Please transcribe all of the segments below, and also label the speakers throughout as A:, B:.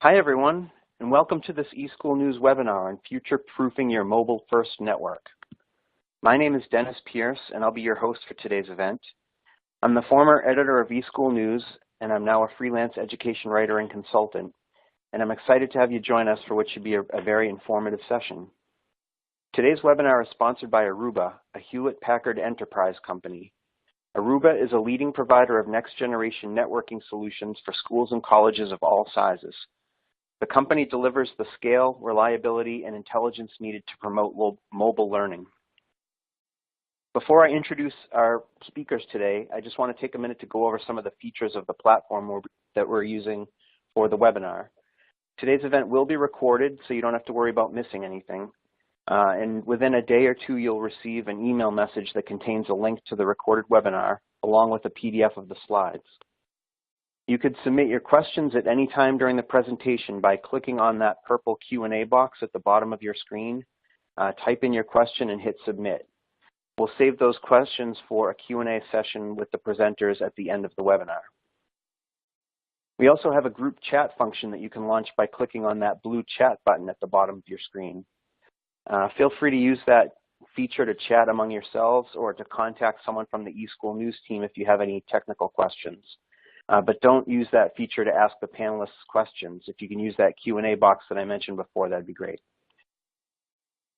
A: Hi everyone, and welcome to this eSchool News webinar on future-proofing your mobile first network. My name is Dennis Pierce, and I'll be your host for today's event. I'm the former editor of eSchool News, and I'm now a freelance education writer and consultant, and I'm excited to have you join us for what should be a very informative session. Today's webinar is sponsored by Aruba, a Hewlett-Packard enterprise company. Aruba is a leading provider of next-generation networking solutions for schools and colleges of all sizes. The company delivers the scale, reliability, and intelligence needed to promote mobile learning. Before I introduce our speakers today, I just want to take a minute to go over some of the features of the platform that we're using for the webinar. Today's event will be recorded, so you don't have to worry about missing anything. And within a day or two, you'll receive an email message that contains a link to the recorded webinar, along with a PDF of the slides. You could submit your questions at any time during the presentation by clicking on that purple Q&A box at the bottom of your screen. Type in your question and hit submit. We'll save those questions for a Q&A session with the presenters at the end of the webinar. We also have a group chat function that you can launch by clicking on that blue chat button at the bottom of your screen. Feel free to use that feature to chat among yourselves or to contact someone from the eSchool News team if you have any technical questions. But don't use that feature to ask the panelists questions. If you can use that Q&A box that I mentioned before, that'd be great.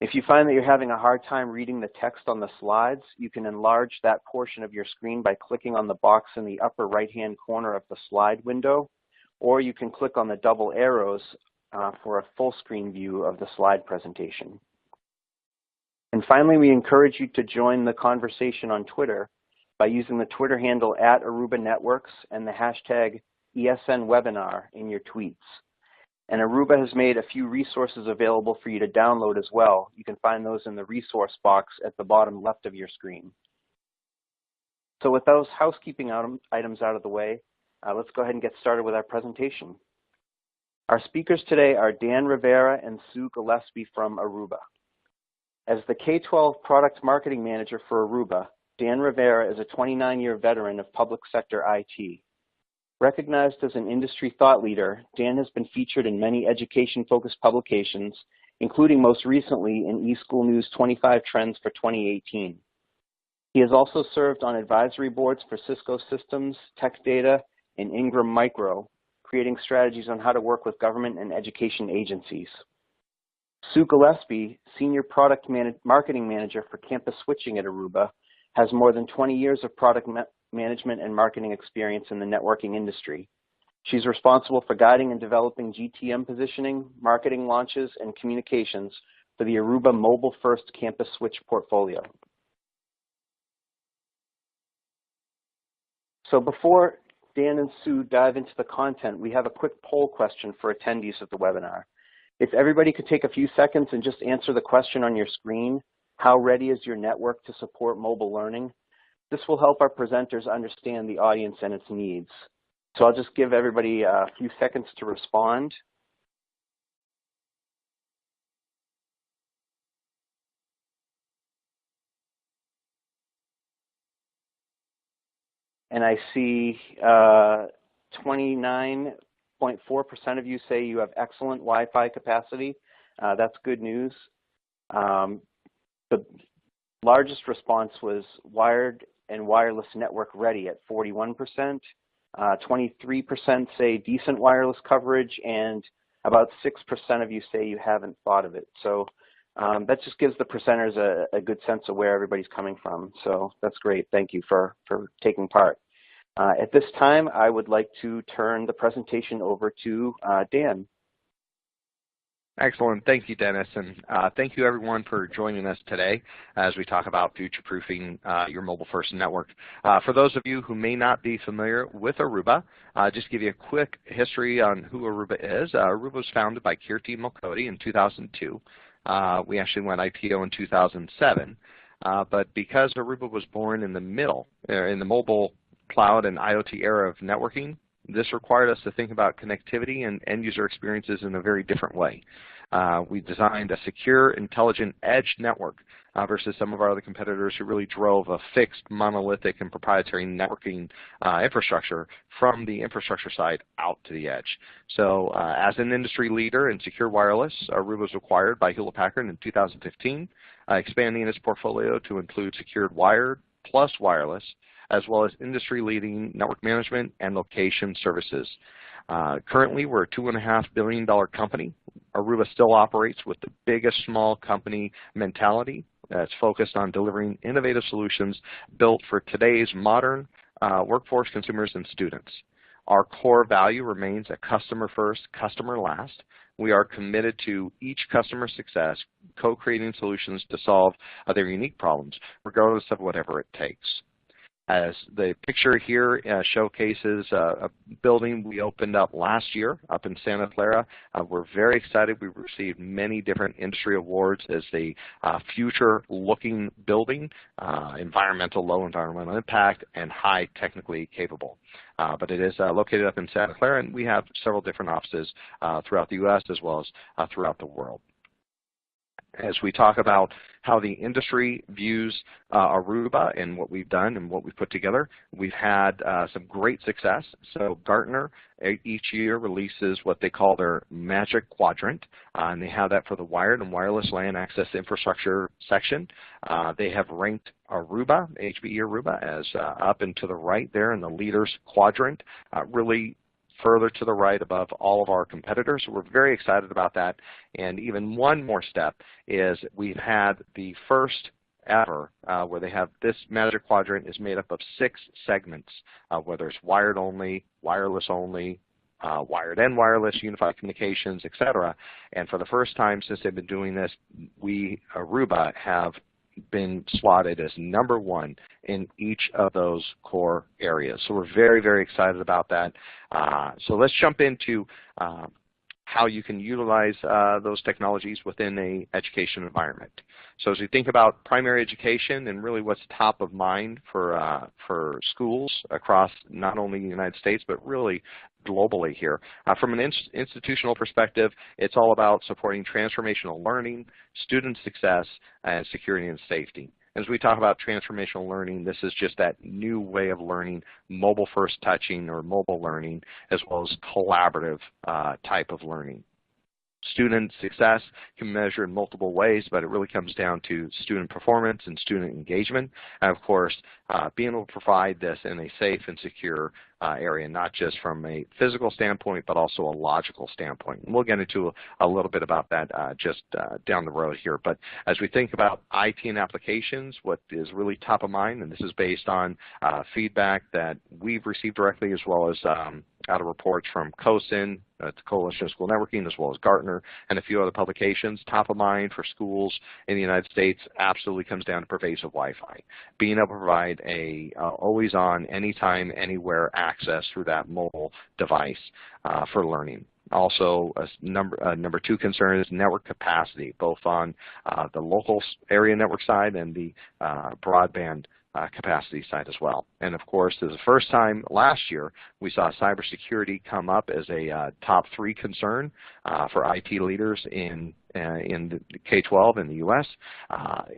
A: If you find that you're having a hard time reading the text on the slides, you can enlarge that portion of your screen by clicking on the box in the upper right-hand corner of the slide window, or you can click on the double arrows for a full screen view of the slide presentation. And finally, we encourage you to join the conversation on Twitter by using the Twitter handle @Aruba Networks and the hashtag ESNWebinar in your tweets. And Aruba has made a few resources available for you to download as well. You can find those in the resource box at the bottom left of your screen. So with those housekeeping items out of the way, let's go ahead and get started with our presentation. Our speakers today are Dan Rivera and Sue Gillespie from Aruba. As the K-12 Product Marketing Manager for Aruba, Dan Rivera is a 29-year veteran of public sector IT. Recognized as an industry thought leader, Dan has been featured in many education-focused publications, including most recently in eSchool News 25 Trends for 2018. He has also served on advisory boards for Cisco Systems, Tech Data, and Ingram Micro, creating strategies on how to work with government and education agencies. Sue Gillespie, Senior Product Marketing Manager for Campus Switching at Aruba, has more than 20 years of product management and marketing experience in the networking industry. She's responsible for guiding and developing GTM positioning, marketing launches, and communications for the Aruba Mobile First Campus Switch portfolio. So before Dan and Sue dive into the content, we have a quick poll question for attendees of the webinar. If everybody could take a few seconds and just answer the question on your screen, how ready is your network to support mobile learning? This will help our presenters understand the audience and its needs. So I'll just give everybody a few seconds to respond. And I see 29.4% of you say you have excellent Wi-Fi capacity. That's good news. The largest response was wired and wireless network ready at 41%. 23% say decent wireless coverage, and about 6% of you say you haven't thought of it. So that just gives the presenters a good sense of where everybody's coming from. So that's great. Thank you for taking part. At this time, I would like to turn the presentation over to Dan.
B: Excellent. Thank you, Dennis, and thank you everyone for joining us today as we talk about future-proofing your mobile first network. For those of you who may not be familiar with Aruba, just to give you a quick history on who Aruba is. Aruba was founded by Kirti Mulkody in 2002. We actually went IPO in 2007, but because Aruba was born in the middle, in the mobile cloud and IoT era of networking, this required us to think about connectivity and end user experiences in a very different way. We designed a secure, intelligent edge network versus some of our other competitors who really drove a fixed, monolithic, and proprietary networking infrastructure from the infrastructure side out to the edge. So as an industry leader in secure wireless, Aruba was acquired by Hewlett-Packard in 2015, expanding its portfolio to include secured wired plus wireless, as well as industry-leading network management and location services. Currently, we're a $2.5 billion company. Aruba still operates with the biggest small company mentality that's focused on delivering innovative solutions built for today's modern workforce, consumers, and students. Our core value remains a customer first, customer last. We are committed to each customer's success, co-creating solutions to solve their unique problems, regardless of whatever it takes. As the picture here showcases a building we opened up last year up in Santa Clara. We're very excited. We've received many different industry awards as the future-looking building, environmental, low environmental impact, and high technically capable. But it is located up in Santa Clara, and we have several different offices throughout the U.S. as well as throughout the world. As we talk about how the industry views Aruba and what we've done and what we've put together, we've had some great success. So Gartner each year releases what they call their Magic Quadrant, and they have that for the wired and wireless LAN access infrastructure section. They have ranked Aruba, HPE Aruba, as up and to the right there in the leaders quadrant, really further to the right above all of our competitors. So we're very excited about that. And even one more step is we've had the first ever where they have this Magic Quadrant is made up of 6 segments, whether it's wired only, wireless only, wired and wireless, unified communications, etc. And for the first time since they've been doing this, we, Aruba, have been slotted as #1 in each of those core areas. So we're very, very excited about that. So let's jump into how you can utilize those technologies within an education environment. So as we think about primary education and really what's top of mind for schools across not only the United States but really globally here. From an institutional perspective, it's all about supporting transformational learning, student success, and security and safety. As we talk about transformational learning, this is just that new way of learning, mobile first touching or mobile learning, as well as collaborative type of learning. Student success can measure in multiple ways, but it really comes down to student performance and student engagement. And of course, being able to provide this in a safe and secure area, not just from a physical standpoint, but also a logical standpoint. And we'll get into a little bit about that just down the road here. But as we think about IT and applications, what is really top of mind, and this is based on feedback that we've received directly as well as out of reports from COSIN, the Coalition of School Networking, as well as Gartner, and a few other publications, top of mind for schools in the United States absolutely comes down to pervasive Wi-Fi. Being able to provide a always-on, anytime, anywhere access through that mobile device for learning. Also, number 2 concern is network capacity, both on the local area network side and the broadband capacity side as well. And of course, this is the first time last year we saw cybersecurity come up as a top 3 concern for IT leaders in the K-12 in the U.S.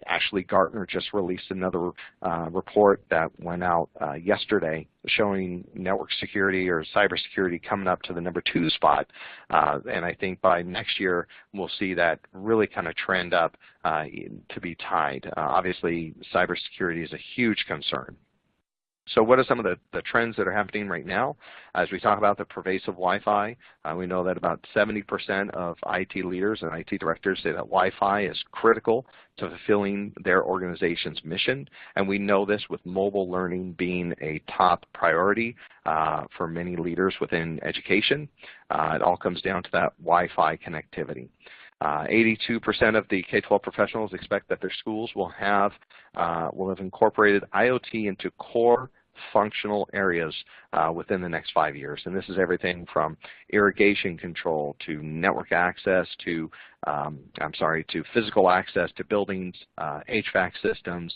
B: Actually, Gartner just released another report that went out yesterday showing network security or cybersecurity coming up to the number 2 spot. And I think by next year, we'll see that really kind of trend up to be tied. Obviously, cybersecurity is a huge concern. So what are some of the trends that are happening right now? As we talk about the pervasive Wi-Fi, we know that about 70% of IT leaders and IT directors say that Wi-Fi is critical to fulfilling their organization's mission. And we know this with mobile learning being a top priority for many leaders within education. It all comes down to that Wi-Fi connectivity. 82% of the K-12 professionals expect that their schools will have incorporated IoT into core functional areas within the next 5 years. And this is everything from irrigation control to network access to, to physical access to buildings, HVAC systems.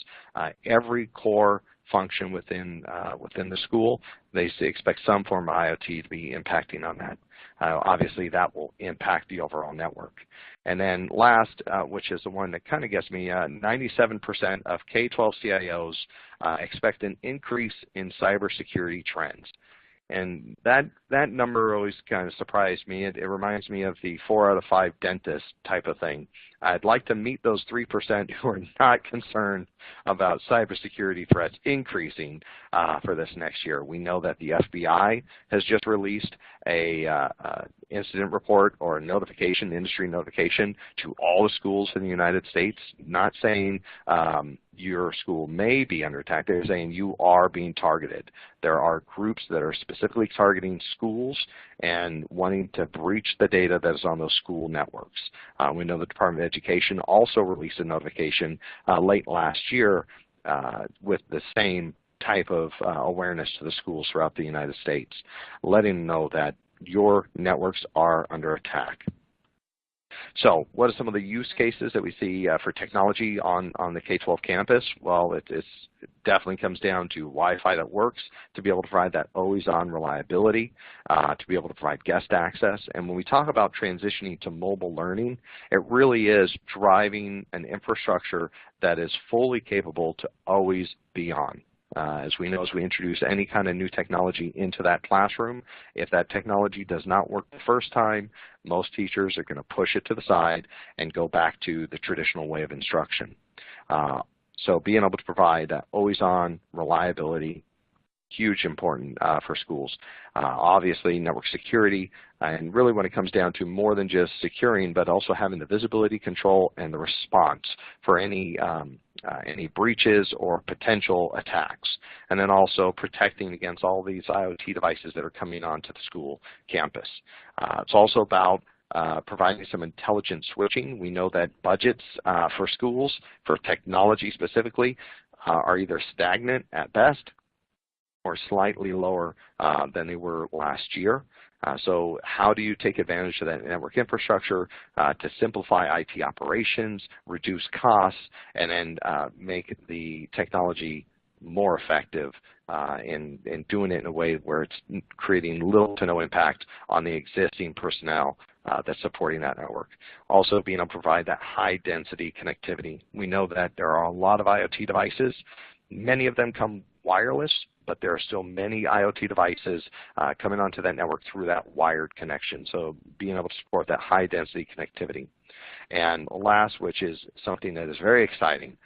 B: Every core function within the school, they expect some form of IoT to be impacting on that. Obviously, that will impact the overall network. And then last, which is the one that kind of gets me, 97% of K-12 CIOs expect an increase in cybersecurity trends. And that number always kind of surprised me. It reminds me of the 4 out of 5 dentists type of thing. I'd like to meet those 3% who are not concerned about cybersecurity threats increasing for this next year. We know that the FBI has just released a incident report or a notification, industry notification, to all the schools in the United States, not saying your school may be under attack. They're saying you are being targeted. There are groups that are specifically targeting schools and wanting to breach the data that is on those school networks. We know the Department of Education also released a notification late last year with the same type of awareness to the schools throughout the United States, letting them know that your networks are under attack. So what are some of the use cases that we see for technology on the K-12 campus? Well, it definitely comes down to Wi-Fi that works, to be able to provide that always-on reliability, to be able to provide guest access. And when we talk about transitioning to mobile learning, it really is driving an infrastructure that is fully capable to always be on. As we know, as we introduce any kind of new technology into that classroom, if that technology does not work the first time, most teachers are going to push it to the side and go back to the traditional way of instruction. So being able to provide always-on reliability, huge important for schools. Obviously, network security, and really when it comes down to more than just securing, but also having the visibility control and the response for any breaches or potential attacks. And then also protecting against all these IoT devices that are coming onto the school campus. It's also about providing some intelligent switching. We know that budgets for schools, for technology specifically, are either stagnant at best or slightly lower than they were last year. So how do you take advantage of that network infrastructure to simplify IT operations, reduce costs, and then make the technology more effective in doing it in a way where it's creating little to no impact on the existing personnel that's supporting that network. Also being able to provide that high density connectivity. We know that there are a lot of IoT devices. Many of them come wireless, but there are still many IoT devices coming onto that network through that wired connection. So being able to support that high density connectivity. And last, which is something that is very exciting,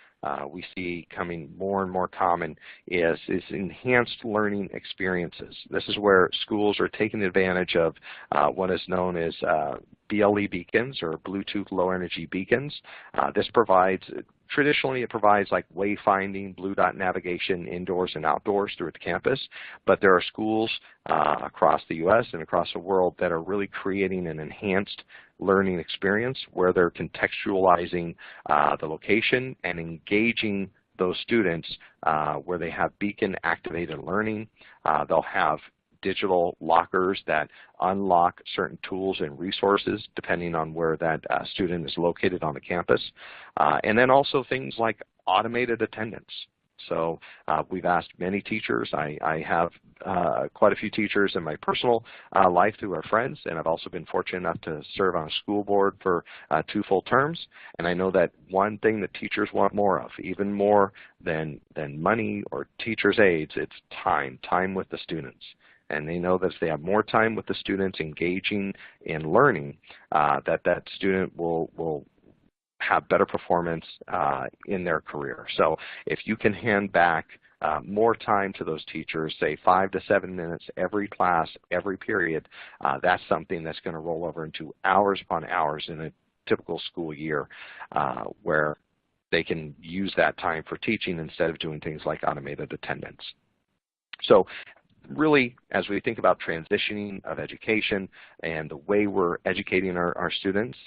B: we see coming more and more common, is enhanced learning experiences. This is where schools are taking advantage of what is known as BLE beacons, or Bluetooth Low Energy beacons. This provides, traditionally it provides like wayfinding, blue dot navigation indoors and outdoors through the campus, but there are schools across the U.S. and across the world that are really creating an enhanced learning experience where they're contextualizing the location and engaging those students where they have beacon activated learning. They'll have digital lockers that unlock certain tools and resources depending on where that student is located on the campus. And then also things like automated attendance. So we've asked many teachers. I have quite a few teachers in my personal life who are friends, and I've also been fortunate enough to serve on a school board for 2 full terms. And I know that one thing that teachers want more of, even more than money or teachers' aides, it's time with the students. And they know that if they have more time with the students engaging in learning, that student will have better performance in their career. So if you can hand back more time to those teachers, say 5 to 7 minutes every class, every period, that's something that's going to roll over into hours upon hours in a typical school year where they can use that time for teaching instead of doing things like automated attendance. So really, as we think about transitioning of education and the way we're educating our students,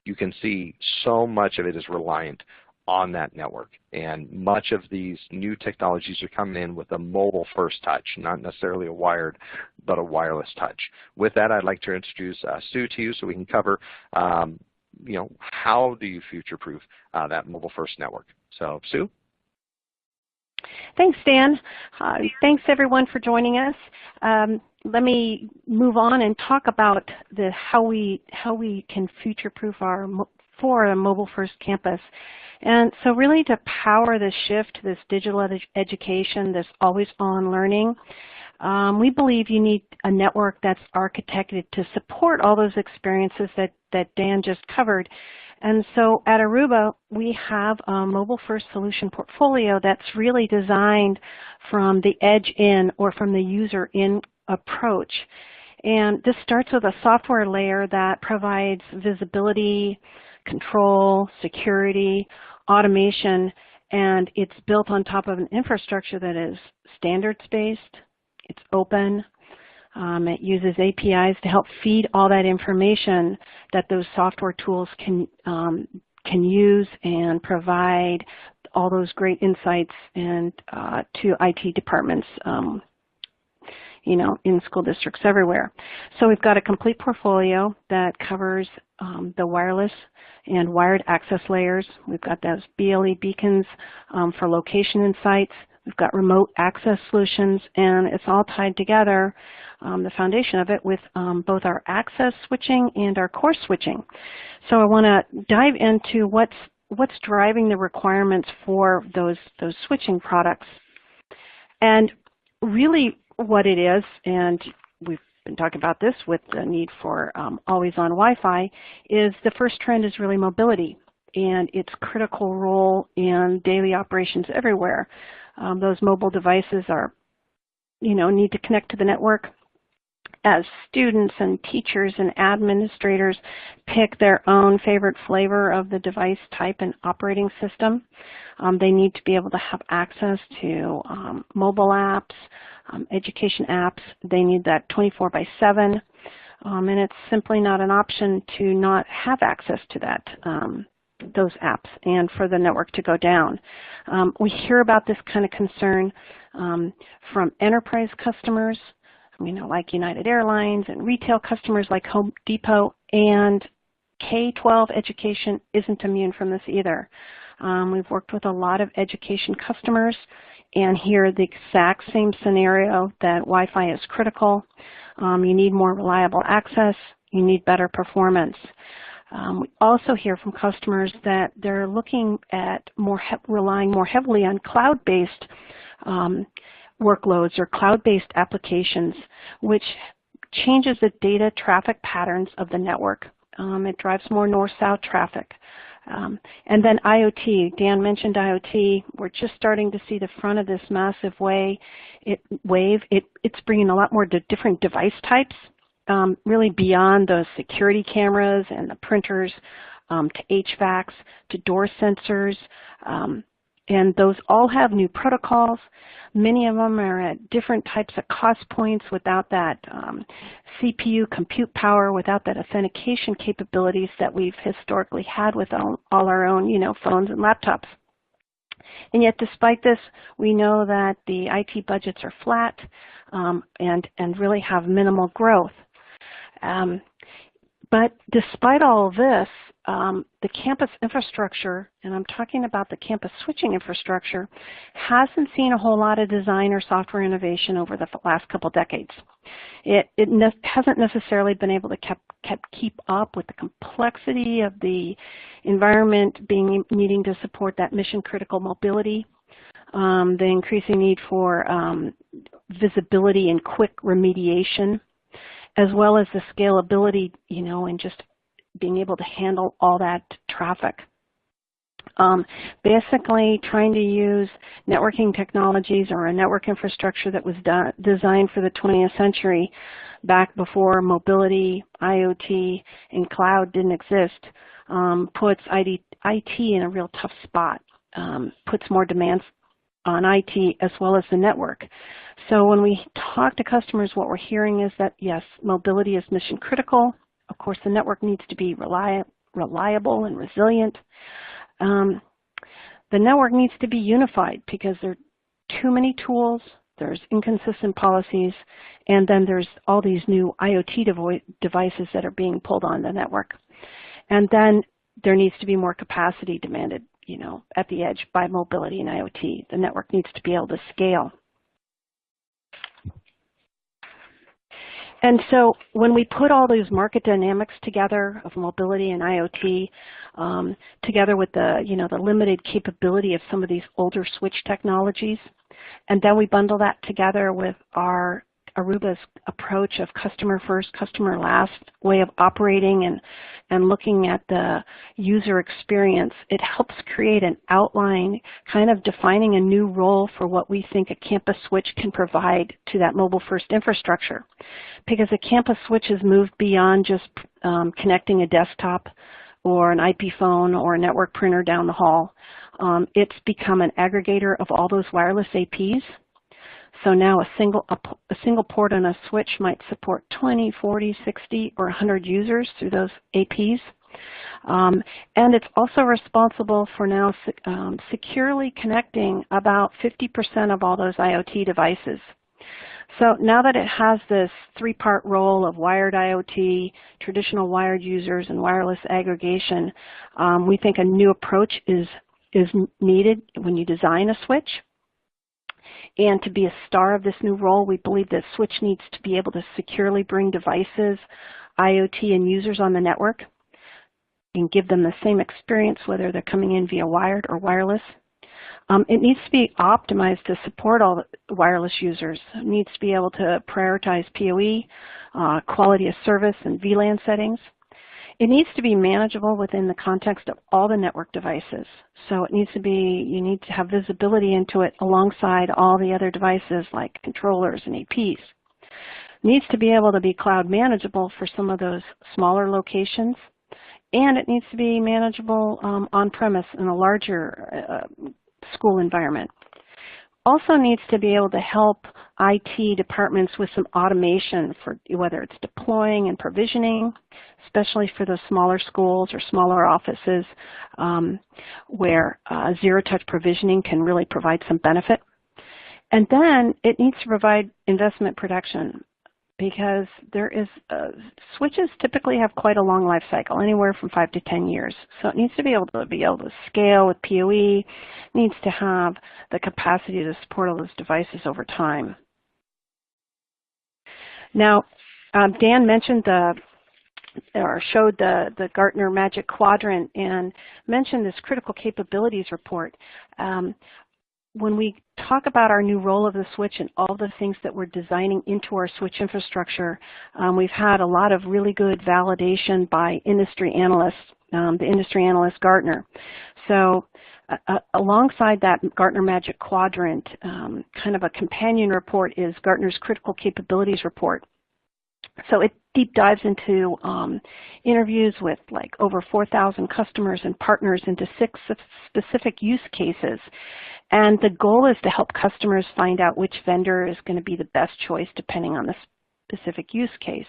B: you can see so much of it is reliant on that network. And much of these new technologies are coming in with a mobile first touch, not necessarily a wired, but a wireless touch. With that, I'd like to introduce Sue to you so we can cover, how do you future-proof that mobile first network? So, Sue?
C: Thanks, Dan. Thanks, everyone, for joining us. Let me move on and talk about how we can future-proof for a mobile-first campus. And so really to power this shift, this digital education, this always-on learning, we believe you need a network that's architected to support all those experiences that Dan just covered. And so at Aruba, we have a mobile-first solution portfolio that's really designed from the edge in or from the user in approach. And this starts with a software layer that provides visibility, control, security, automation, and it's built on top of an infrastructure that is standards-based, it's open, it uses APIs to help feed all that information that those software tools can use and provide all those great insights and to IT departments, in school districts everywhere. So we've got a complete portfolio that covers the wireless and wired access layers. We've got those BLE beacons for location insights. We've got remote access solutions, and it's all tied together, the foundation of it, with both our access switching and our core switching. So I want to dive into what's driving the requirements for those switching products. And really what it is, and we've been talking about this with the need for always-on Wi-Fi, is the first trend is really mobility and its critical role in daily operations everywhere. Those mobile devices are, need to connect to the network as students and teachers and administrators pick their own favorite flavor of the device type and operating system. They need to be able to have access to mobile apps, education apps. They need that 24/7, and it's simply not an option to not have access to that. Those apps and for the network to go down. We hear about this kind of concern from enterprise customers, like United Airlines, and retail customers like Home Depot, and K-12 education isn't immune from this either. We've worked with a lot of education customers and hear the exact same scenario that Wi-Fi is critical. You need more reliable access. You need better performance. We also hear from customers that they're looking at relying more heavily on cloud-based workloads or cloud-based applications, which changes the data traffic patterns of the network. It drives more north-south traffic. And then IoT. Dan mentioned IoT. We're just starting to see the front of this massive wave. It's bringing a lot more different device types. Really beyond those security cameras and the printers to HVACs, to door sensors, and those all have new protocols. Many of them are at different types of cost points without that CPU compute power, without that authentication capabilities that we've historically had with all our own phones and laptops. And yet despite this, we know that the IT budgets are flat and really have minimal growth. But despite all of this, the campus infrastructure, and I'm talking about the campus switching infrastructure, hasn't seen a whole lot of design or software innovation over the last couple decades. It hasn't necessarily been able to keep up with the complexity of the environment needing to support that mission-critical mobility, the increasing need for visibility and quick remediation, as well as the scalability, and just being able to handle all that traffic. Basically trying to use networking technologies or a network infrastructure that was designed for the 20th century, back before mobility, IoT, and cloud didn't exist, puts IT in a real tough spot, puts more demands on IT as well as the network. So when we talk to customers, what we're hearing is that, yes, mobility is mission critical. Of course, the network needs to be reliable and resilient. The network needs to be unified because there are too many tools, there's inconsistent policies, and then there's all these new IoT devices that are being pulled on the network. And then there needs to be more capacity demanded at the edge by mobility and IoT. The network needs to be able to scale. And so when we put all those market dynamics together of mobility and IoT, together with the limited capability of some of these older switch technologies, and then we bundle that together with our Aruba's approach of customer first, customer last way of operating and looking at the user experience, it helps create an outline, kind of defining a new role for what we think a campus switch can provide to that mobile first infrastructure. Because a campus switch has moved beyond just connecting a desktop or an IP phone or a network printer down the hall. It's become an aggregator of all those wireless APs. So now a single port on a switch might support 20, 40, 60, or 100 users through those APs. And it's also responsible for now securely connecting about 50% of all those IoT devices. So now that it has this three-part role of wired IoT, traditional wired users, and wireless aggregation, we think a new approach is needed when you design a switch. And to be a star of this new role, we believe that switch needs to be able to securely bring devices, IoT, and users on the network and give them the same experience whether they're coming in via wired or wireless. It needs to be optimized to support all the wireless users. It needs to be able to prioritize PoE, quality of service, and VLAN settings. It needs to be manageable within the context of all the network devices. So it needs to be, you need to have visibility into it alongside all the other devices like controllers and APs. It needs to be able to be cloud manageable for some of those smaller locations. And it needs to be manageable on-premise in a larger school environment. Also needs to be able to help IT departments with some automation for whether it's deploying and provisioning, especially for those smaller schools or smaller offices where zero-touch provisioning can really provide some benefit. And then it needs to provide investment protection because switches typically have quite a long life cycle, anywhere from 5 to 10 years. So it needs to be able to scale with PoE, needs to have the capacity to support all those devices over time. Now, Dan mentioned showed the Gartner Magic Quadrant and mentioned this critical capabilities report. When we talk about our new role of the switch and all the things that we're designing into our switch infrastructure, we've had a lot of really good validation by industry analysts, the industry analyst Gartner. So alongside that Gartner Magic Quadrant, kind of a companion report is Gartner's Critical Capabilities Report. So it deep dives into interviews with like over 4,000 customers and partners into 6 specific use cases. And the goal is to help customers find out which vendor is going to be the best choice depending on the specific use case.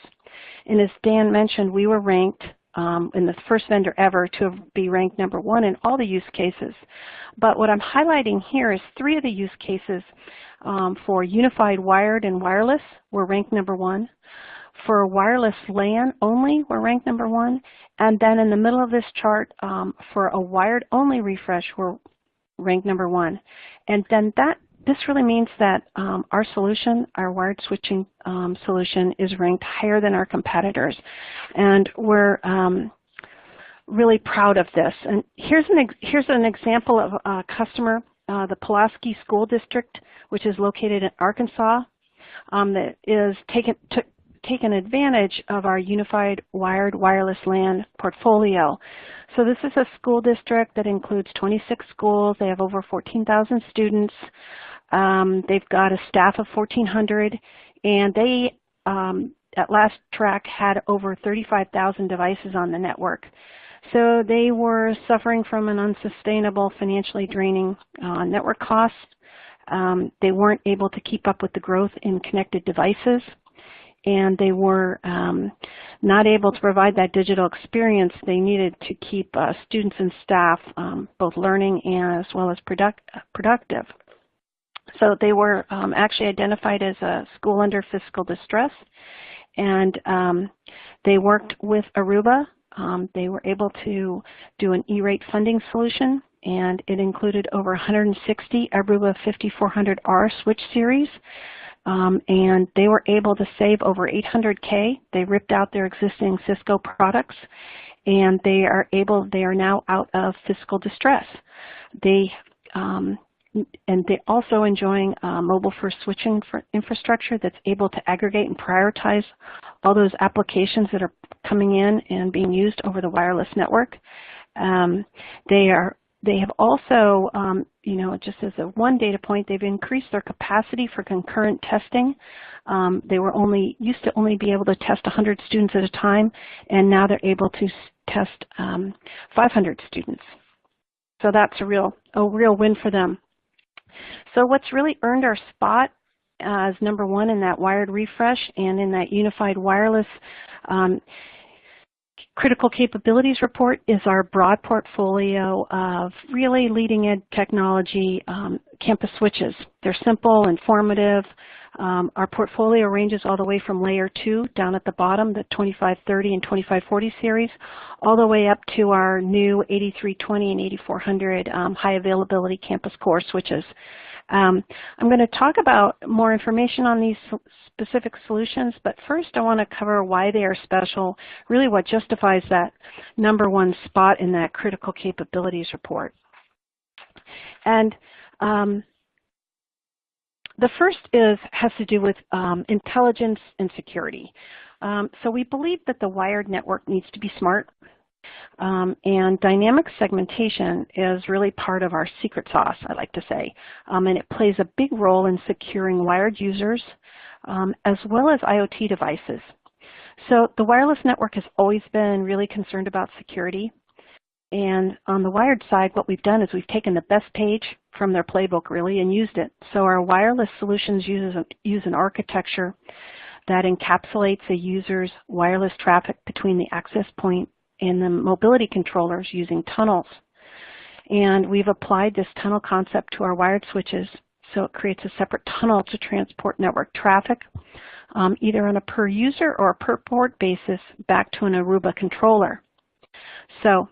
C: And as Dan mentioned, we were ranked in the first vendor ever to be ranked #1 in all the use cases. But what I'm highlighting here is 3 of the use cases for unified wired and wireless were ranked #1. For wireless LAN only, we're ranked #1. And then in the middle of this chart, for a wired only refresh, we're ranked #1. And then this really means that our solution, our wired switching solution, is ranked higher than our competitors. And we're really proud of this. And here's an example of a customer, the Pulaski School District, which is located in Arkansas, that is taken advantage of our unified wired wireless LAN portfolio. So this is a school district that includes 26 schools. They have over 14,000 students. They've got a staff of 1,400, and they, at last track, had over 35,000 devices on the network. So they were suffering from an unsustainable, financially draining network costs. They weren't able to keep up with the growth in connected devices, and they were not able to provide that digital experience they needed to keep students and staff both learning and as well as productive. So they were actually identified as a school under fiscal distress, and they worked with Aruba. They were able to do an E-rate funding solution and it included over 160 Aruba 5400R switch series, and they were able to save over 800K. They ripped out their existing Cisco products, and they are now out of fiscal distress. And they're also enjoying mobile first switching infrastructure that's able to aggregate and prioritize all those applications that are coming in and being used over the wireless network. They have also, just as one data point, they've increased their capacity for concurrent testing. They were used to only be able to test 100 students at a time, and now they're able to test 500 students. So that's a real win for them. So what's really earned our spot as number one in that wired refresh and in that unified wireless critical capabilities report is our broad portfolio of really leading edge technology campus switches. They're simple, informative. Our portfolio ranges all the way from layer 2 down at the bottom, the 2530 and 2540 series, all the way up to our new 8320 and 8400 high availability campus core switches. I'm going to talk about more information on these specific solutions, but first I want to cover why they are special, really what justifies that number one spot in that critical capabilities report. And the first has to do with intelligence and security. So we believe that the wired network needs to be smart, and dynamic segmentation is really part of our secret sauce, I like to say, and it plays a big role in securing wired users as well as IoT devices. So the wireless network has always been really concerned about security. And on the wired side, what we've done is we've taken the best page from their playbook, really, and used it. So our wireless solutions use an architecture that encapsulates a user's wireless traffic between the access point and the mobility controllers using tunnels. And we've applied this tunnel concept to our wired switches, so it creates a separate tunnel to transport network traffic, either on a per user or a per port basis back to an Aruba controller. So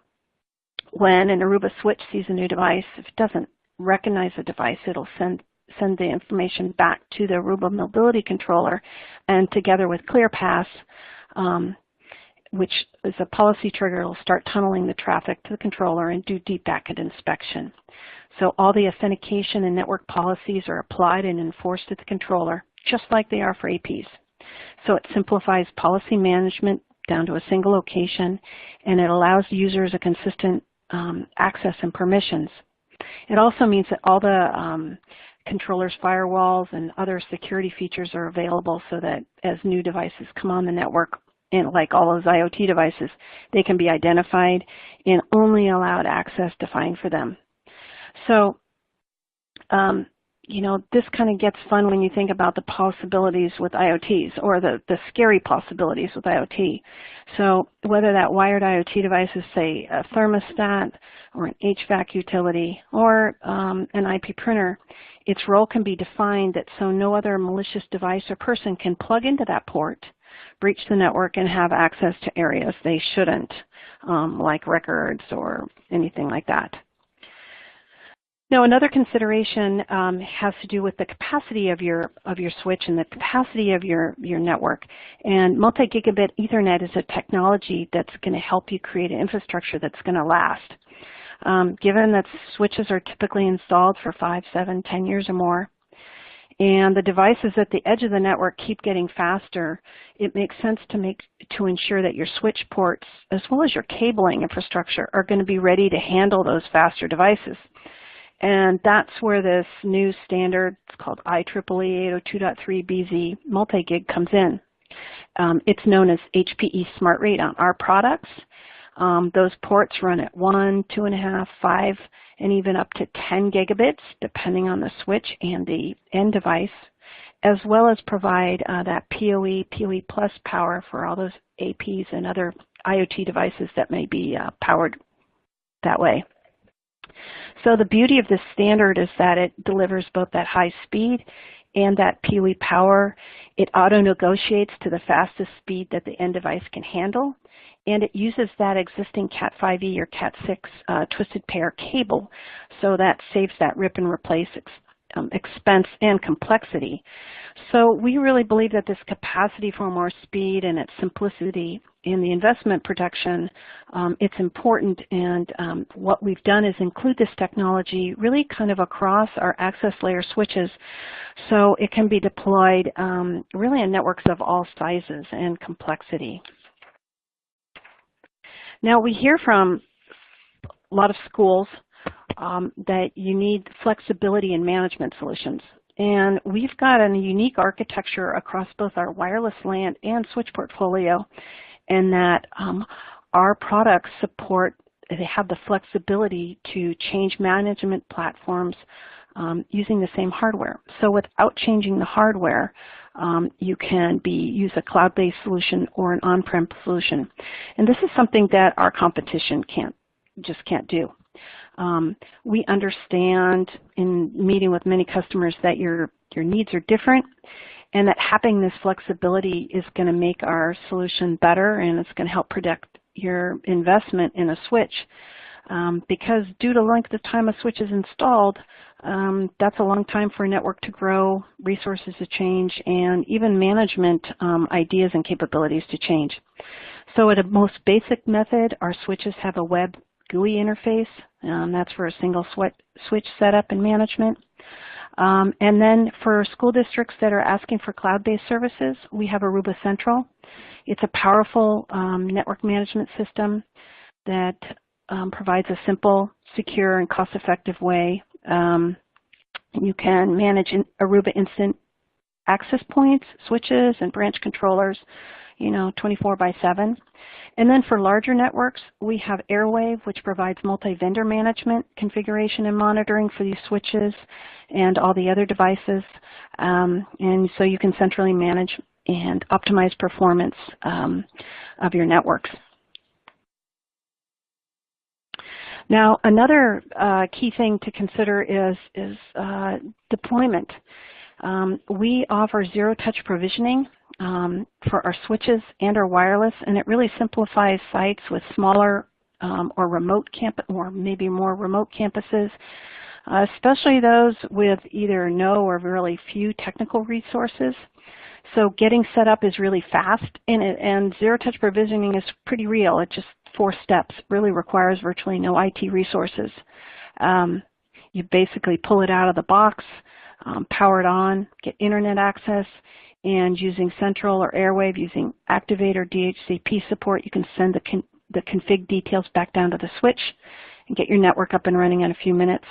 C: when an Aruba switch sees a new device, if it doesn't recognize the device, it'll send the information back to the Aruba mobility controller, and together with ClearPass, which is a policy trigger, it'll start tunneling the traffic to the controller and do deep packet inspection. So all the authentication and network policies are applied and enforced at the controller, just like they are for APs. So it simplifies policy management down to a single location, and it allows users a consistent access and permissions. It also means that all the controllers, firewalls, and other security features are available so that as new devices come on the network, and like all those IoT devices, they can be identified and only allowed access defined for them. So, this kind of gets fun when you think about the possibilities with IoTs, or the scary possibilities with IoT. So whether that wired IoT device is, say, a thermostat or an HVAC utility or an IP printer, its role can be defined that so no other malicious device or person can plug into that port, breach the network, and have access to areas they shouldn't, like records or anything like that. Now, another consideration has to do with the capacity of your switch and the capacity of your network. And multi-gigabit Ethernet is a technology that's going to help you create an infrastructure that's going to last. Given that switches are typically installed for 5, 7, 10 years or more, and the devices at the edge of the network keep getting faster, it makes sense to ensure that your switch ports, as well as your cabling infrastructure, are going to be ready to handle those faster devices. And that's where this new standard, it's called IEEE 802.3BZ multi-gig, comes in. It's known as HPE Smart Rate on our products. Those ports run at 1, 2.5, 5, and even up to 10 gigabits, depending on the switch and the end device, as well as provide that PoE Plus power for all those APs and other IoT devices that may be powered that way. So the beauty of this standard is that it delivers both that high speed and that PoE power. It auto-negotiates to the fastest speed that the end device can handle. and it uses that existing Cat5e or Cat6 twisted pair cable, so that saves that rip and replace expense and complexity. So we really believe that this capacity for more speed and its simplicity in the investment protection, it's important, and what we've done is include this technology really kind of across our access layer switches, so it can be deployed really in networks of all sizes and complexity. Now we hear from a lot of schools that you need flexibility in management solutions. And we've got a unique architecture across both our wireless LAN and switch portfolio, in that our products support, they have the flexibility to change management platforms using the same hardware. So without changing the hardware, you can use a cloud-based solution or an on-prem solution. And this is something that our competition just can't do. We understand in meeting with many customers that your needs are different, and that having this flexibility is going to make our solution better, and it's going to help protect your investment in a switch. Because due to the length of time a switch is installed, that's a long time for a network to grow, resources to change, and even management ideas and capabilities to change. So at a most basic method, our switches have a web GUI interface. That's for a single switch setup and management. And then for school districts that are asking for cloud-based services, we have Aruba Central. It's a powerful network management system that provides a simple, secure, and cost-effective way. You can manage Aruba Instant Access Points, switches, and branch controllers, 24/7. And then for larger networks, we have Airwave, which provides multi-vendor management, configuration, and monitoring for these switches and all the other devices. And so you can centrally manage and optimize performance of your networks. Now, another key thing to consider is deployment. We offer zero-touch provisioning for our switches and our wireless, and it really simplifies sites with smaller or remote or maybe more remote campuses, especially those with either no or really few technical resources. So getting set up is really fast, and zero-touch provisioning is pretty real. It's just 4 steps. It really requires virtually no IT resources. You basically pull it out of the box, power it on, get internet access, and using Central or Airwave, using Activate or DHCP support, you can send the config details back down to the switch and get your network up and running in a few minutes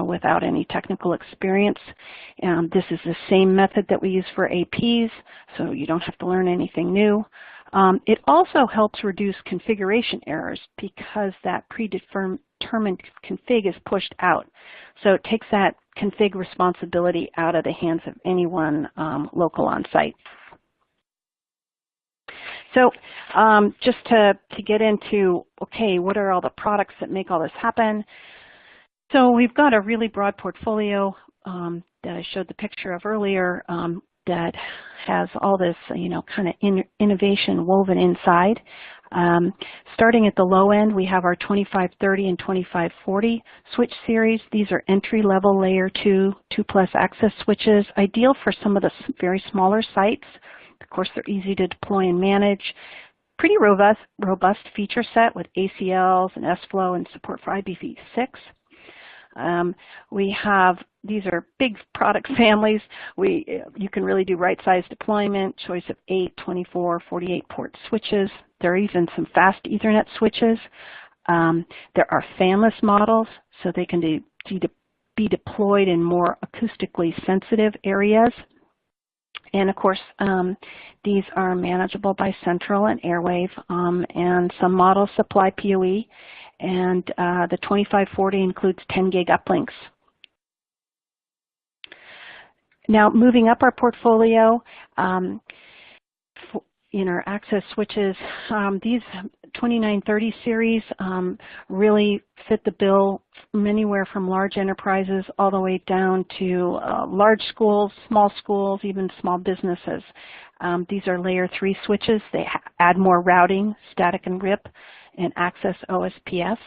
C: without any technical experience. This is the same method that we use for APs, so you don't have to learn anything new. It also helps reduce configuration errors because that predetermined config is pushed out. So it takes that config responsibility out of the hands of anyone local on site. So just to get into, okay, what are all the products that make all this happen? So we've got a really broad portfolio that I showed the picture of earlier that has all this, kind of innovation woven inside. Starting at the low end, we have our 2530 and 2540 switch series. These are entry-level layer 2, 2+ access switches, ideal for some of the very smaller sites. Of course, they're easy to deploy and manage. Pretty robust feature set with ACLs and S-Flow and support for IPv6. These are big product families. You can really do right-size deployment, choice of 8, 24, 48 port switches. There are even some fast Ethernet switches. There are fanless models, so they can be deployed in more acoustically sensitive areas. And of course, these are manageable by Central and Airwave, and some models supply PoE, and the 2540 includes 10 gig uplinks. Now, moving up our portfolio, in our access switches, these 2930 series really fit the bill from anywhere from large enterprises all the way down to large schools, even small businesses. These are layer 3 switches. They add more routing, static and RIP, and access OSPF.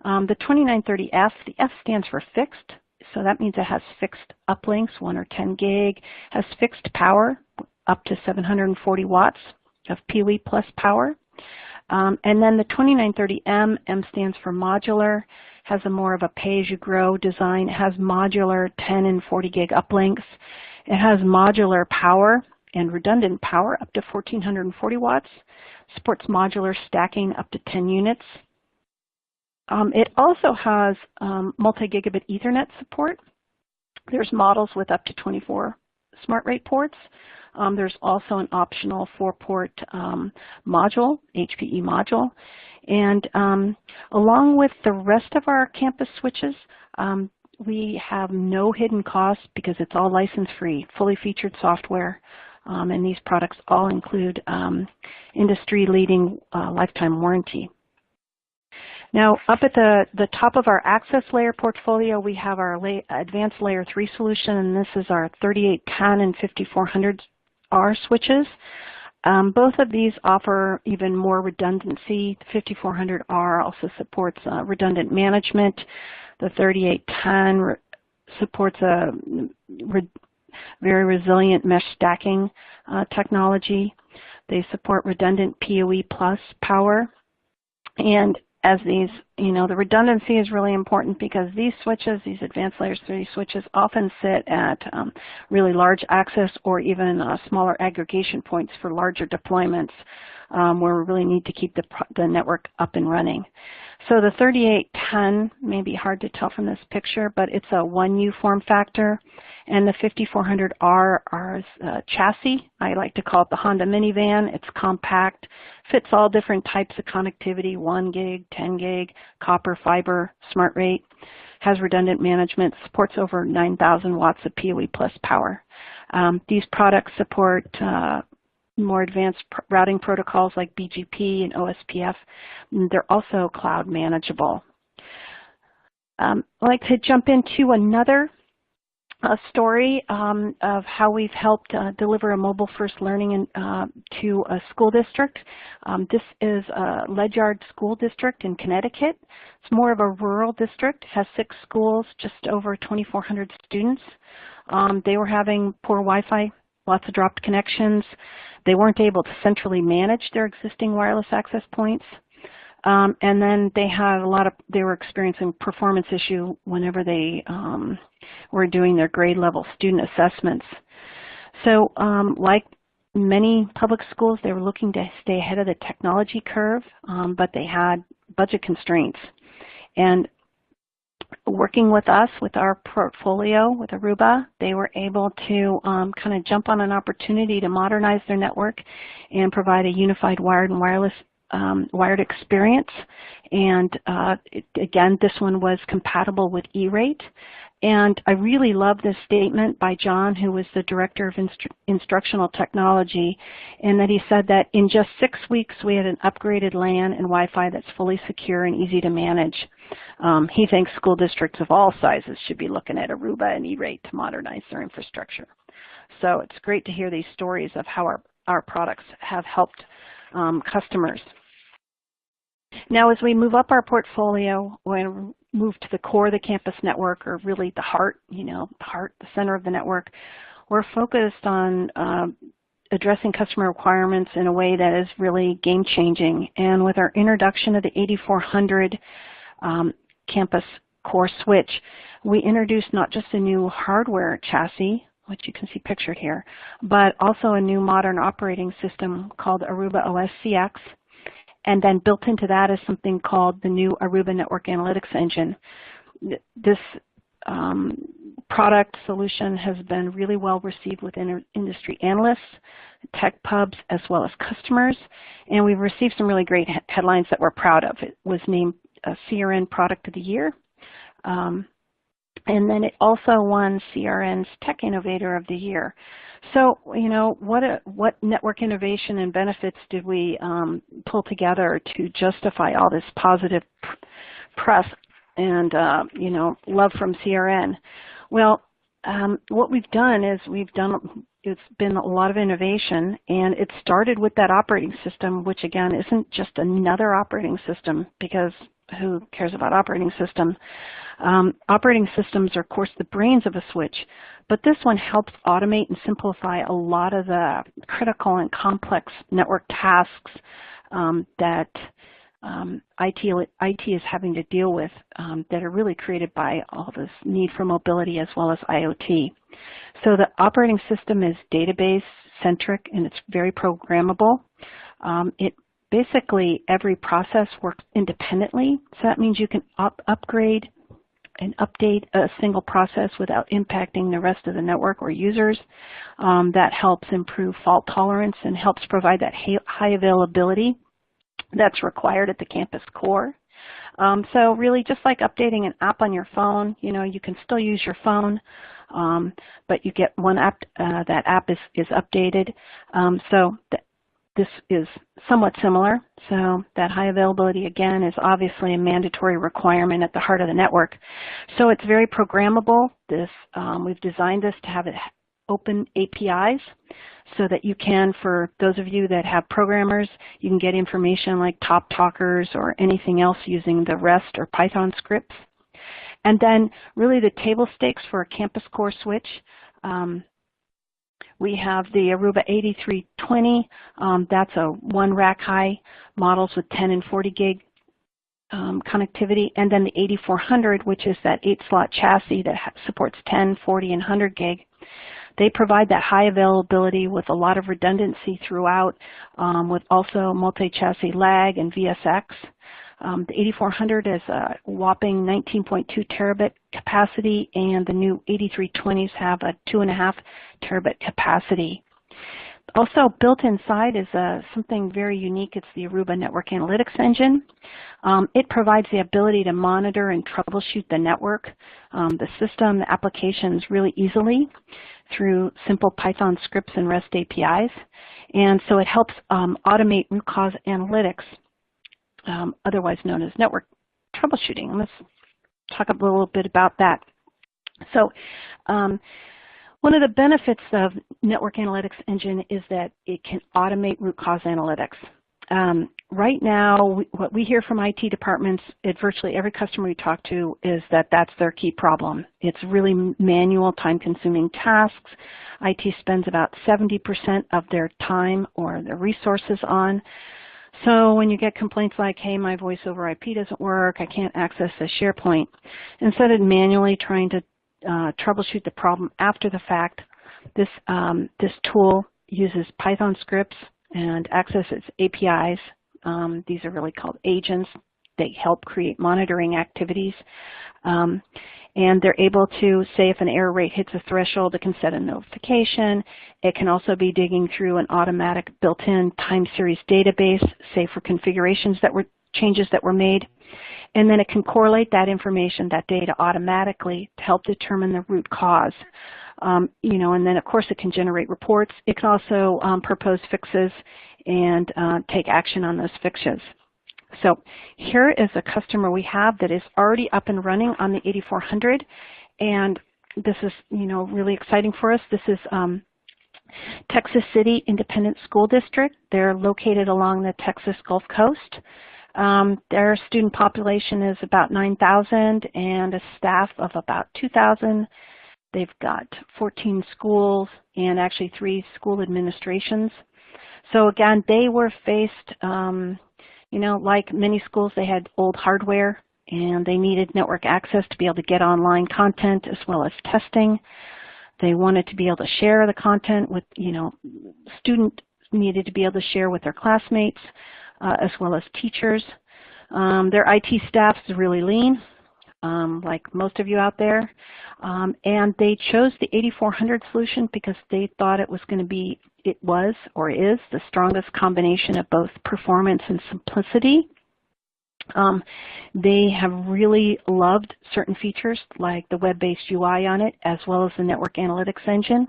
C: The 2930F, the F stands for fixed, so that means it has fixed uplinks, 1 or 10 gig, has fixed power up to 740 watts of PoE plus power. And then the 2930M, M stands for modular, has a more of a pay-as-you-grow design. It has modular 10 and 40 gig uplinks. It has modular power and redundant power up to 1440 watts. Supports modular stacking up to 10 units. It also has multi-gigabit Ethernet support. There's models with up to 24 smart rate ports. There's also an optional 4-port module, HPE module. And along with the rest of our campus switches, we have no hidden costs because it's all license-free, fully featured software. And these products all include industry-leading lifetime warranty. Now, up at the top of our access layer portfolio, we have our advanced layer 3 solution, and this is our 3810 and 5400R switches. Both of these offer even more redundancy. The 5400R also supports redundant management. The 3810 supports a very resilient mesh stacking technology. They support redundant PoE plus power. And as these, the redundancy is really important because these switches, these advanced layer 3 switches, often sit at really large access or even smaller aggregation points for larger deployments where we really need to keep the network up and running. So the 3810 may be hard to tell from this picture, but it's a 1U form factor. And the 5400R is a chassis. I like to call it the Honda minivan. It's compact, fits all different types of connectivity, 1 gig, 10 gig, copper, fiber, smart rate, has redundant management, supports over 9,000 watts of PoE plus power. These products support more advanced routing protocols like BGP and OSPF. And they're also cloud manageable. I'd like to jump into another story of how we've helped deliver a mobile first learning to a school district. This is Ledyard School District in Connecticut. It's more of a rural district, has 6 schools, just over 2,400 students. They were having poor Wi-Fi, lots of dropped connections. They weren't able to centrally manage their existing wireless access points. And then they were experiencing performance issue whenever they were doing their grade level student assessments. So like many public schools, they were looking to stay ahead of the technology curve, but they had budget constraints. And working with us, with our portfolio, with Aruba, they were able to kind of jump on an opportunity to modernize their network and provide a unified wired and wireless wired experience. And again, this one was compatible with E-Rate. And I really love this statement by John, who was the Director of Instructional Technology, and that he said that in just 6 weeks we had an upgraded LAN and Wi-Fi that's fully secure and easy to manage. He thinks school districts of all sizes should be looking at Aruba and E-Rate to modernize their infrastructure. So it's great to hear these stories of how our products have helped customers. Now, as we move up our portfolio, we're going to move to the core of the campus network, or really the heart, the center of the network. We're focused on addressing customer requirements in a way that is really game-changing. And with our introduction of the 8400 campus core switch, we introduced not just a new hardware chassis, which you can see pictured here, but also a new modern operating system called Aruba OS CX. And then built into that is something called the new Aruba Network Analytics Engine. This product solution has been really well received with industry analysts, tech pubs, as well as customers. And we've received some really great headlines that we're proud of. It was named a CRN Product of the Year. And then it also won CRN's Tech Innovator of the Year. So, you know, what network innovation and benefits did we pull together to justify all this positive press and, you know, love from CRN? Well, what we've done is it's been a lot of innovation, and it started with that operating system, which again isn't just another operating system, because who cares about operating systems? Operating systems are, of course, the brains of a switch, but this one helps automate and simplify a lot of the critical and complex network tasks that IT is having to deal with that are really created by all this need for mobility as well as IoT. So the operating system is database-centric, and it's very programmable. Basically, every process works independently, so that means you can upgrade and update a single process without impacting the rest of the network or users. That helps improve fault tolerance and helps provide that high availability that's required at the campus core. So really, just like updating an app on your phone, you know, you can still use your phone, but you get one app, that app is updated. This is somewhat similar. So that high availability, again, is obviously a mandatory requirement at the heart of the network. So it's very programmable. We've designed this to have it open APIs so that you can, for those of you that have programmers, you can get information like top talkers or anything else using the REST or Python scripts. And then really the table stakes for a campus core switch. We have the Aruba 8320. That's a 1 rack high models with 10 and 40 gig connectivity. And then the 8400, which is that 8-slot chassis that supports 10, 40, and 100 gig. They provide that high availability with a lot of redundancy throughout, with also multi-chassis lag and VSX. The 8400 is a whopping 19.2 terabit capacity, and the new 8320s have a 2.5 terabit capacity. Also built inside is something very unique. It's the Aruba Network Analytics Engine. It provides the ability to monitor and troubleshoot the network, the system, the applications really easily through simple Python scripts and REST APIs. And so it helps automate root cause analytics, otherwise known as network troubleshooting. Let's talk a little bit about that. So one of the benefits of Network Analytics Engine is that it can automate root cause analytics. Right now, what we hear from IT departments at virtually every customer we talk to is that that's their key problem. It's really manual, time-consuming tasks. IT spends about 70% of their time or their resources on. So when you get complaints like, hey, my voice over IP doesn't work, I can't access the SharePoint, instead of manually trying to troubleshoot the problem after the fact, this tool uses Python scripts and accesses APIs. These are really called agents. They help create monitoring activities. And they're able to say if an error rate hits a threshold, it can set a notification. It can also be digging through an automatic built-in time series database, say for configurations that were changes that were made. And then it can correlate that information, that data automatically to help determine the root cause. You know, and then of course it can generate reports. It can also propose fixes and take action on those fixes. So here is a customer we have that is already up and running on the 8400, and this is, you know, really exciting for us. This is Texas City Independent School District. They're located along the Texas Gulf Coast. Their student population is about 9,000 and a staff of about 2,000. They've got 14 schools and actually 3 school administrations. So again, they were faced, you know, like many schools, they had old hardware and they needed network access to be able to get online content as well as testing. They wanted to be able to share the content with, you know, students needed to be able to share with their classmates as well as teachers. Their IT staff is really lean, like most of you out there. And they chose the 8400 solution because they thought it was going to be, it was or is the strongest combination of both performance and simplicity. They have really loved certain features like the web-based UI on it, as well as the network analytics engine.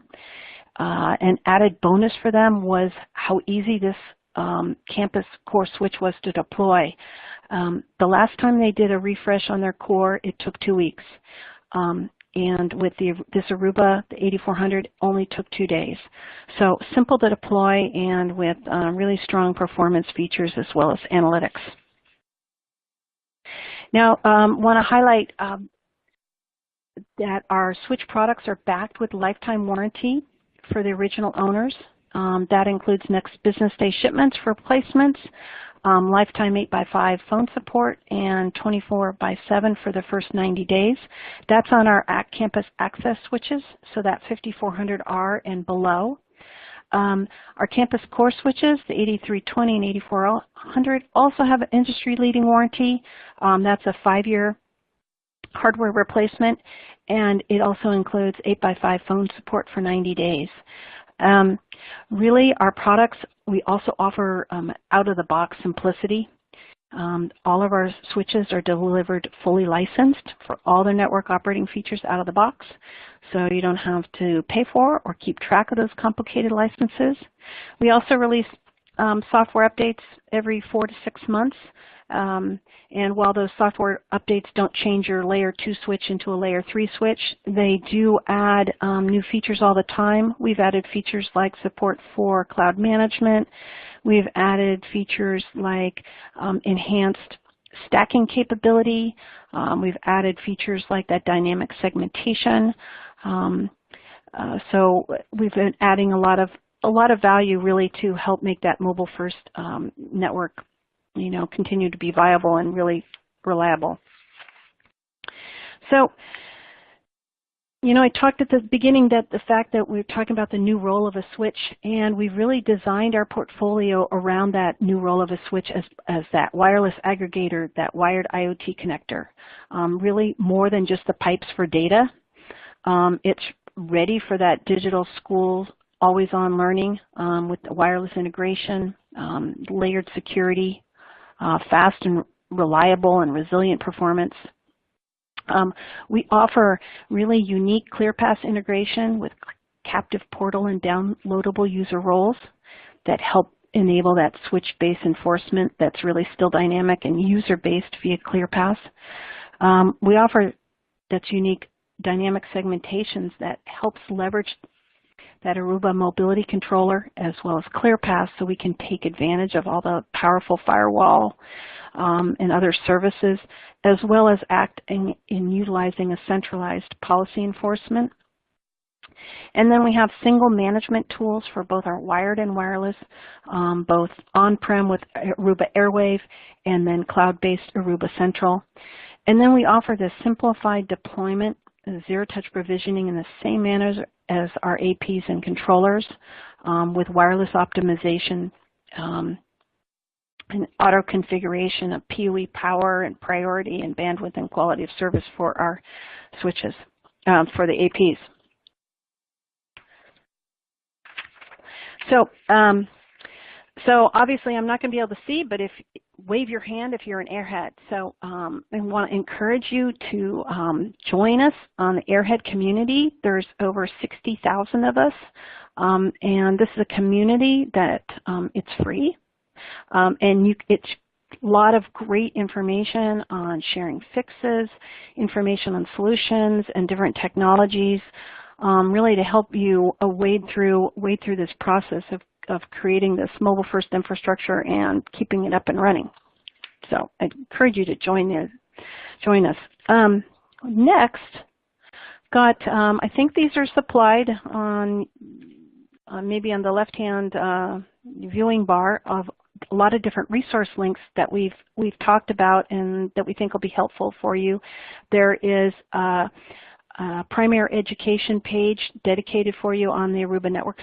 C: An added bonus for them was how easy this campus core switch was to deploy. The last time they did a refresh on their core, it took 2 weeks. And with this Aruba, the 8400, only took 2 days. So simple to deploy and with really strong performance features as well as analytics. Now, want to highlight that our switch products are backed with lifetime warranty for the original owners. That includes next business day shipments for replacements, lifetime 8x5 phone support, and 24/7 for the first 90 days. That's on our campus access switches, so that's 5400R and below. Our campus core switches, the 8320 and 8400, also have an industry-leading warranty. That's a 5-year hardware replacement, and it also includes 8x5 phone support for 90 days. Really, our products, we also offer out-of-the-box simplicity. All of our switches are delivered fully licensed for all their network operating features out of the box, so you don't have to pay for or keep track of those complicated licenses. We also release software updates every 4 to 6 months, and while those software updates don't change your layer 2 switch into a layer 3 switch, they do add new features all the time. We've added features like support for cloud management. We've added features like enhanced stacking capability. We've added features like that dynamic segmentation. So we've been adding a lot of value really to help make that mobile first network, continue to be viable and really reliable. So, I talked at the beginning that the fact that we're talking about the new role of a switch, and we've really designed our portfolio around that new role of a switch as that wireless aggregator, that wired IoT connector. Really more than just the pipes for data. It's ready for that digital school always-on learning with the wireless integration, layered security, fast and reliable and resilient performance. We offer really unique ClearPass integration with captive portal and downloadable user roles that help enable that switch-based enforcement that's really still dynamic and user-based via ClearPass. We offer that's unique dynamic segmentations that helps leverage that Aruba mobility controller as well as ClearPass so we can take advantage of all the powerful firewall and other services, as well as act in utilizing a centralized policy enforcement. And then we have single management tools for both our wired and wireless, both on-prem with Aruba Airwave and then cloud-based Aruba Central. And then we offer this simplified deployment, zero-touch provisioning in the same manner as our APs and controllers with wireless optimization and auto configuration of PoE power and priority and bandwidth and quality of service for our switches, for the APs. So obviously I'm not going to be able to see, but wave your hand if you're an Airhead. So I want to encourage you to join us on the Airhead community. There's over 60,000 of us, and this is a community that it's free, and it's a lot of great information on sharing fixes, information on solutions and different technologies, really to help you wade through this process of creating this mobile first infrastructure and keeping it up and running. So I encourage you to join us. Next, I think these are supplied on maybe on the left-hand viewing bar of a lot of different resource links that we've talked about and that we think will be helpful for you. There is a primary education page dedicated for you on the Aruba Networks.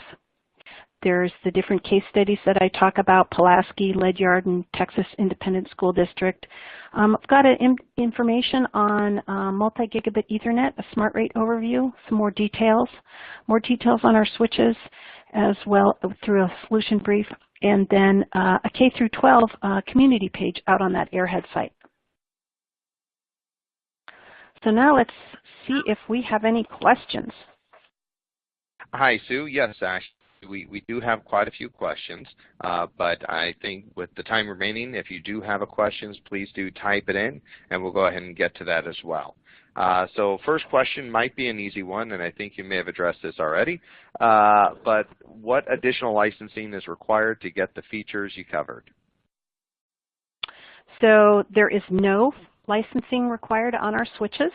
C: There's the different case studies that I talk about, Pulaski, Ledyard, and Texas Independent School District. I've got information on multi-gigabit Ethernet, a smart rate overview, some more details on our switches as well through a solution brief, and then a K through 12 community page out on that Airhead site. So now let's see if we have any questions.
B: Hi, Sue. Yes, actually, we do have quite a few questions, but I think with the time remaining, if you do have a questions, please do type it in, and we'll go ahead and get to that as well. So first question might be an easy one, and I think you may have addressed this already, but what additional licensing is required to get the features you covered?
C: So there is no licensing required on our switches.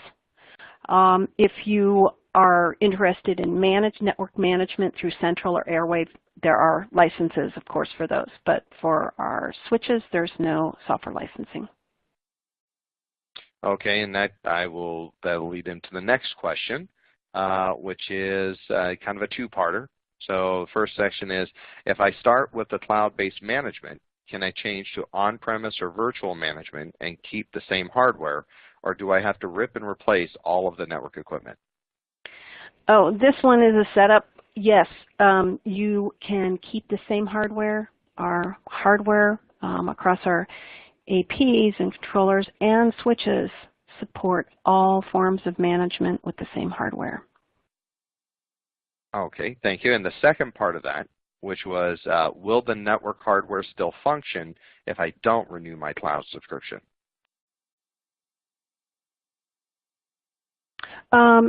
C: If you are interested in network management through Central or Airwave, there are licenses, of course, for those. But for our switches, there's no software licensing.
B: Okay, and that'll lead into the next question, which is kind of a two-parter. So the first section is, if I start with the cloud-based management, can I change to on-premise or virtual management and keep the same hardware, or do I have to rip and replace all of the network equipment?
C: Oh, this one is a setup. Yes, you can keep the same hardware. Our hardware across our APs and controllers and switches support all forms of management with the same hardware.
B: Okay, thank you. And the second part of that, which was, will the network hardware still function if I don't renew my cloud subscription?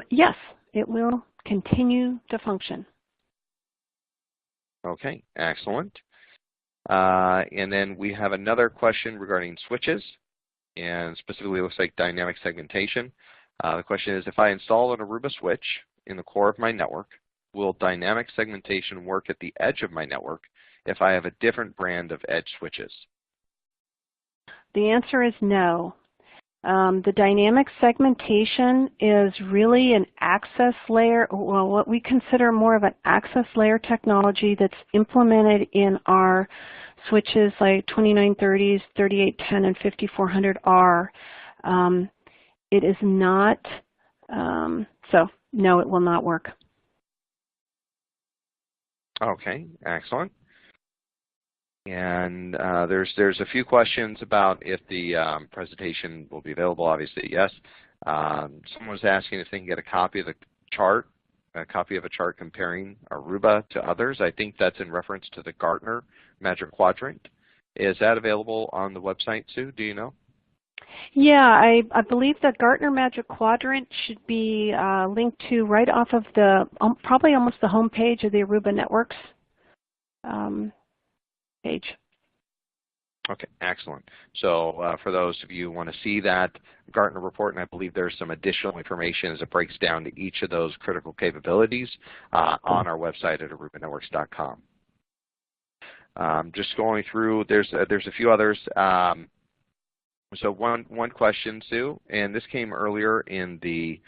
C: Yes, it will continue to function.
B: Okay, excellent. And then we have another question regarding switches, and specifically it looks like dynamic segmentation. The question is, if I install an Aruba switch in the core of my network, will dynamic segmentation work at the edge of my network if I have a different brand of edge switches?
C: The answer is no. The dynamic segmentation is really an access layer, well, what we consider more of an access layer technology that's implemented in our switches like 2930s, 3810, and 5400R. It is not, so no, it will not work.
B: Okay, excellent. And there's a few questions about if the presentation will be available. Obviously, yes. Someone was asking if they can get a copy of the chart, a copy of a chart comparing Aruba to others. I think that's in reference to the Gartner Magic Quadrant. Is that available on the website, Sue? Do you know?
C: Yeah, I believe the Gartner Magic Quadrant should be linked to right off of the, probably almost the home page of the Aruba Networks page.
B: Okay, excellent. So for those of you who want to see that Gartner report, and I believe there's some additional information as it breaks down to each of those critical capabilities on our website at arubanetworks.com. Just going through, there's a few others. So one question, Sue, and this came earlier in the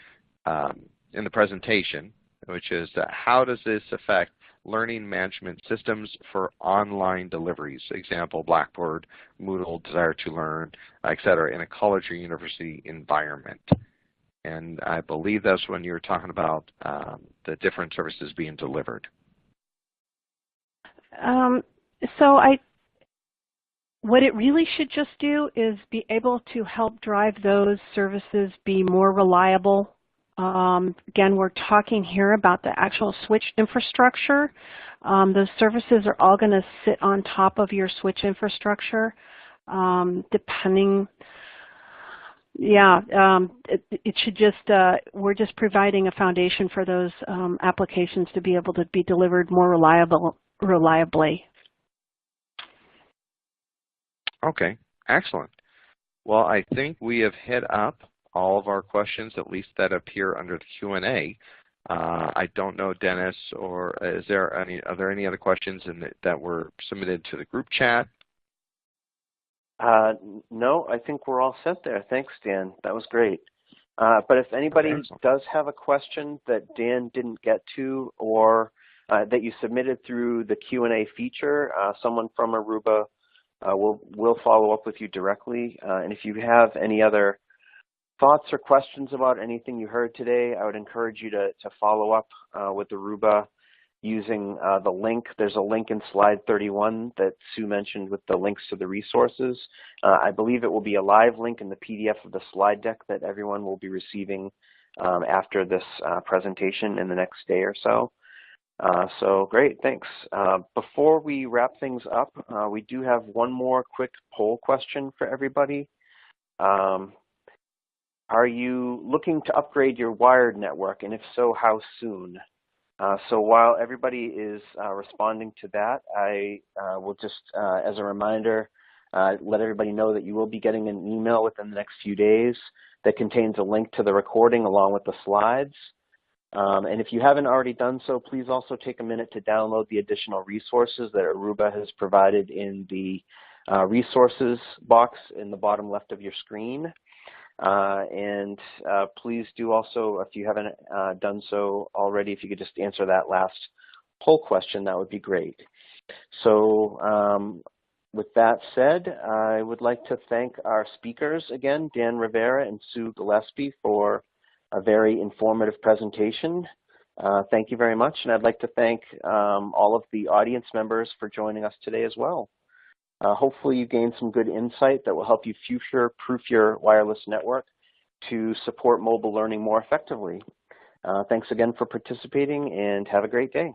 B: presentation, which is how does this affect learning management systems for online deliveries? Example, Blackboard, Moodle, Desire to Learn, et cetera, in a college or university environment. And I believe that's when you were talking about the different services being delivered.
C: What it really should just do is be able to help drive those services be more reliable. Again, we're talking here about the actual switch infrastructure. Those services are all going to sit on top of your switch infrastructure, depending. Yeah, it should just, we're just providing a foundation for those applications to be able to be delivered more reliably.
B: Okay, excellent. Well, I think we have hit up all of our questions, at least that appear under the Q&A. I don't know, Dennis, or are there any other questions that were submitted to the group chat?
A: No, I think we're all set there. Thanks, Dan. That was great. But if anybody does have a question that Dan didn't get to, or that you submitted through the Q&A feature, someone from Aruba will follow up with you directly. And if you have any other thoughts or questions about anything you heard today, I would encourage you to follow up with Aruba using the link. There's a link in slide 31 that Sue mentioned with the links to the resources. I believe it will be a live link in the PDF of the slide deck that everyone will be receiving after this presentation in the next day or so. So great, thanks. Before we wrap things up, we do have one more quick poll question for everybody. Are you looking to upgrade your wired network, and if so, how soon? So while everybody is responding to that, I will just, as a reminder, let everybody know that you will be getting an email within the next few days that contains a link to the recording along with the slides. And if you haven't already done so, please also take a minute to download the additional resources that Aruba has provided in the resources box in the bottom left of your screen. And please do also, if you haven't done so already, if you could just answer that last poll question, that would be great. So with that said, I would like to thank our speakers again, Dan Rivera and Sue Gillespie, for a very informative presentation. Thank you very much, and I'd like to thank all of the audience members for joining us today as well. Hopefully you gained some good insight that will help you future-proof your wireless network to support mobile learning more effectively. Thanks again for participating, and have a great day.